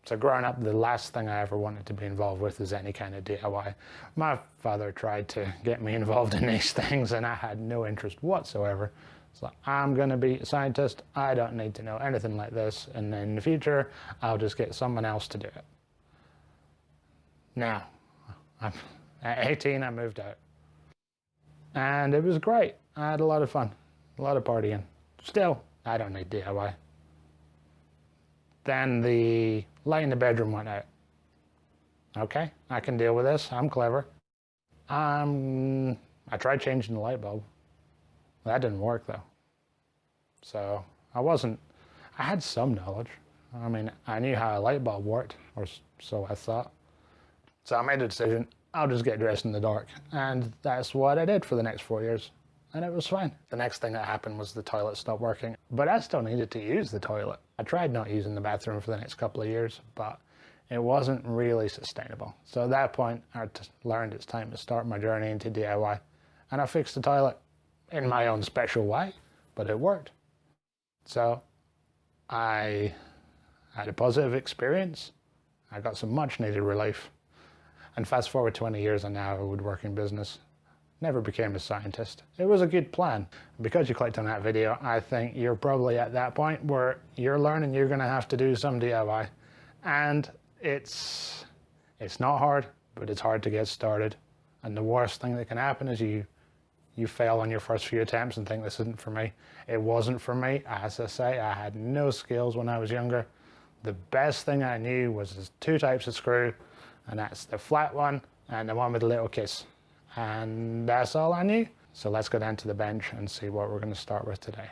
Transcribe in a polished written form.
So growing up, the last thing I ever wanted to be involved with is any kind of DIY. My father tried to get me involved in these things and I had no interest whatsoever. So I'm going to be a scientist. I don't need to know anything like this. And in the future, I'll just get someone else to do it. Now, at 18, I moved out. And it was great. I had a lot of fun, a lot of partying. Still, I don't need DIY. Then the light in the bedroom went out. Okay, I can deal with this. I'm clever. I tried changing the light bulb. That didn't work though. So I had some knowledge. I mean, I knew how a light bulb worked, or so I thought. So I made a decision, I'll just get dressed in the dark. And that's what I did for the next 4 years. And it was fine. The next thing that happened was the toilet stopped working, but I still needed to use the toilet. I tried not using the bathroom for the next couple of years, but it wasn't really sustainable. So at that point, I learned it's time to start my journey into DIY. And I fixed the toilet in my own special way, but it worked. So I had a positive experience. I got some much needed relief. And fast forward 20 years and now I would work in business. Never became a scientist. It was a good plan. Because you clicked on that video, I think you're probably at that point where you're learning you're gonna have to do some DIY. And it's not hard, but it's hard to get started. And the worst thing that can happen is you fail on your first few attempts and think this isn't for me. It wasn't for me. As I say, I had no skills when I was younger. The best thing I knew was there's 2 types of screw, and that's the flat one and the one with a little kiss. And that's all I knew. So let's go down to the bench and see what we're going to start with today.